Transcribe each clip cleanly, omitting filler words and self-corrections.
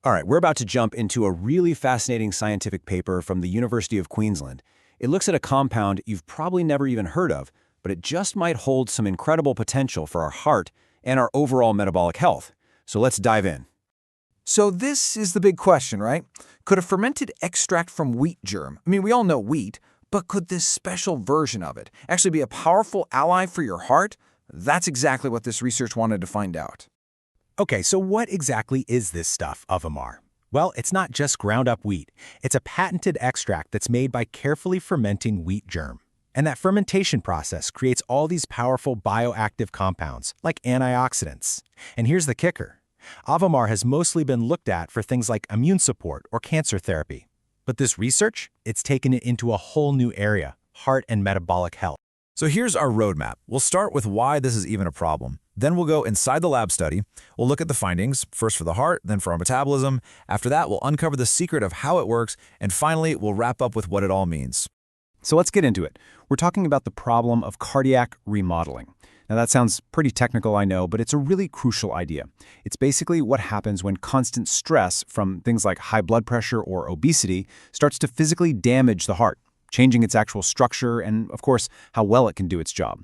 All right, we're about to jump into a really fascinating scientific paper from the University of Queensland. It looks at a compound you've probably never even heard of, but it just might hold some incredible potential for our heart and our overall metabolic health. So let's dive in. So this is the big question, right? Could a fermented extract from wheat germ, we all know wheat, but could this special version of it actually be a powerful ally for your heart? That's exactly what this research wanted to find out. Okay, so what exactly is this stuff, Avemar? Well, it's not just ground-up wheat. It's a patented extract that's made by carefully fermenting wheat germ. And that fermentation process creates all these powerful bioactive compounds, like antioxidants. And here's the kicker. Avemar has mostly been looked at for things like immune support or cancer therapy. But this research, it's taken it into a whole new area, heart and metabolic health. So here's our roadmap. We'll start with why this is even a problem. Then we'll go inside the lab study. We'll look at the findings, first for the heart, then for our metabolism. After that, we'll uncover the secret of how it works. And finally, we'll wrap up with what it all means. So let's get into it. We're talking about the problem of cardiac remodeling. Now that sounds pretty technical, I know, but it's a really crucial idea. It's basically what happens when constant stress from things like high blood pressure or obesity starts to physically damage the heart, changing its actual structure and, of course, how well it can do its job.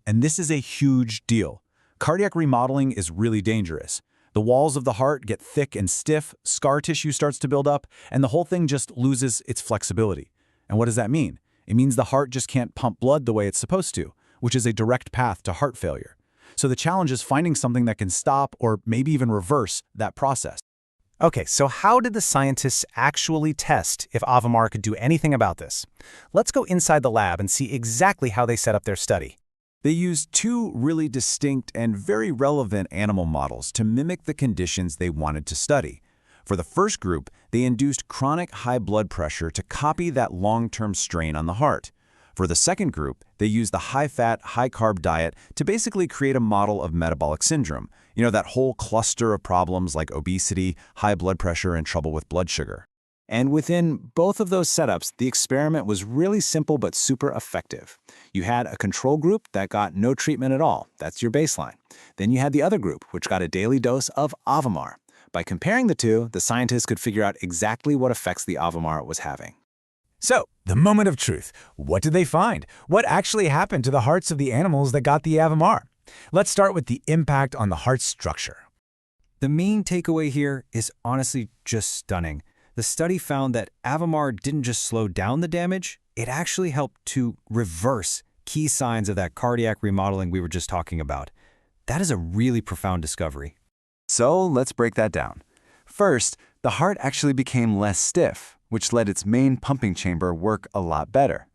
And this is a huge deal. Cardiac remodeling is really dangerous. The walls of the heart get thick and stiff, scar tissue starts to build up, and the whole thing just loses its flexibility. And what does that mean? It means the heart just can't pump blood the way it's supposed to, which is a direct path to heart failure. So the challenge is finding something that can stop or maybe even reverse that process. Okay, so how did the scientists actually test if Avemar could do anything about this? Let's go inside the lab and see exactly how they set up their study. They used two really distinct and very relevant animal models to mimic the conditions they wanted to study. For the first group, they induced chronic high blood pressure to copy that long-term strain on the heart. For the second group, they used the high-fat, high-carb diet to basically create a model of metabolic syndrome, that whole cluster of problems like obesity, high blood pressure, and trouble with blood sugar. And within both of those setups, the experiment was really simple but super effective. You had a control group that got no treatment at all. That's your baseline. Then you had the other group, which got a daily dose of Avemar. By comparing the two, the scientists could figure out exactly what effects the Avemar was having. So, the moment of truth. What did they find? What actually happened to the hearts of the animals that got the Avemar? Let's start with the impact on the heart structure. The main takeaway here is honestly just stunning. The study found that Avemar didn't just slow down the damage, it actually helped to reverse key signs of that cardiac remodeling we were just talking about. That is a really profound discovery. So let's break that down. First, the heart actually became less stiff, which let its main pumping chamber work a lot better.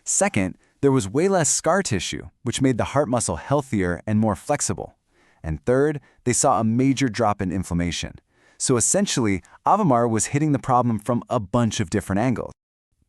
Second, there was way less scar tissue, which made the heart muscle healthier and more flexible. And third, they saw a major drop in inflammation. So essentially, Avemar was hitting the problem from a bunch of different angles.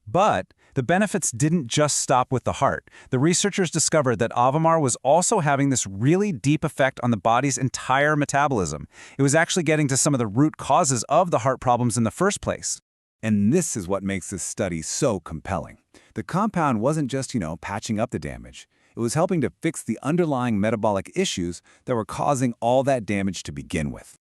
But the benefits didn't just stop with the heart. The researchers discovered that Avemar was also having this really deep effect on the body's entire metabolism. It was actually getting to some of the root causes of the heart problems in the first place. And this is what makes this study so compelling. The compound wasn't just, patching up the damage. It was helping to fix the underlying metabolic issues that were causing all that damage to begin with.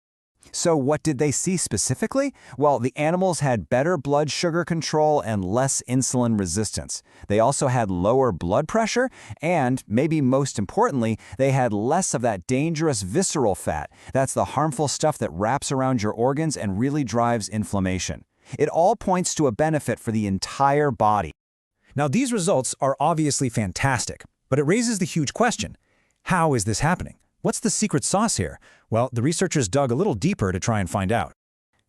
So what did they see specifically? Well, the animals had better blood sugar control and less insulin resistance. They also had lower blood pressure, and maybe most importantly, they had less of that dangerous visceral fat. That's the harmful stuff that wraps around your organs and really drives inflammation. It all points to a benefit for the entire body. Now, these results are obviously fantastic, but it raises the huge question: how is this happening? What's the secret sauce here? Well, the researchers dug a little deeper to try and find out.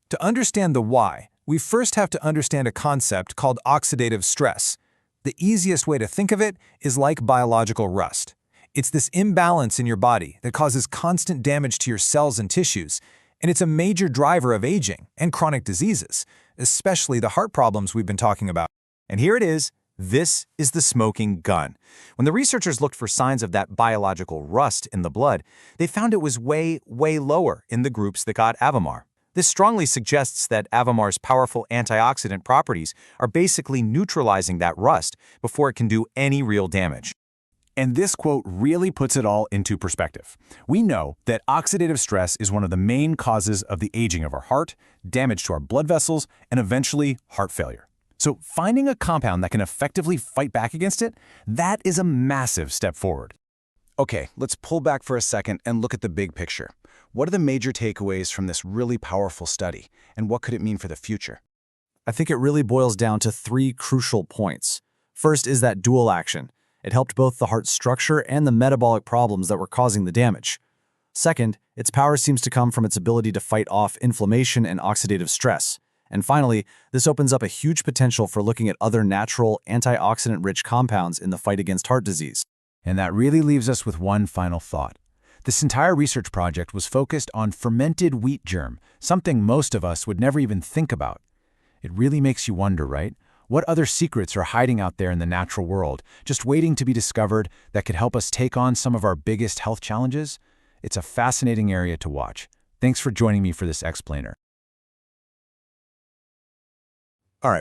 To understand the why, we first have to understand a concept called oxidative stress. The easiest way to think of it is like biological rust. It's this imbalance in your body that causes constant damage to your cells and tissues, and it's a major driver of aging and chronic diseases, especially the heart problems we've been talking about. And here it is. This is the smoking gun. When the researchers looked for signs of that biological rust in the blood, they found it was way, way lower in the groups that got Avemar. This strongly suggests that Avemar's powerful antioxidant properties are basically neutralizing that rust before it can do any real damage. And this quote really puts it all into perspective. We know that oxidative stress is one of the main causes of the aging of our heart, damage to our blood vessels, and eventually heart failure. So finding a compound that can effectively fight back against it, that is a massive step forward. Okay, let's pull back for a second and look at the big picture. What are the major takeaways from this really powerful study, and what could it mean for the future? I think it really boils down to three crucial points. First is that dual action. It helped both the heart structure and the metabolic problems that were causing the damage. Second, its power seems to come from its ability to fight off inflammation and oxidative stress. And finally, this opens up a huge potential for looking at other natural, antioxidant-rich compounds in the fight against heart disease. And that really leaves us with one final thought. This entire research project was focused on fermented wheat germ, something most of us would never even think about. It really makes you wonder, right? What other secrets are hiding out there in the natural world, just waiting to be discovered that could help us take on some of our biggest health challenges? It's a fascinating area to watch. Thanks for joining me for this explainer.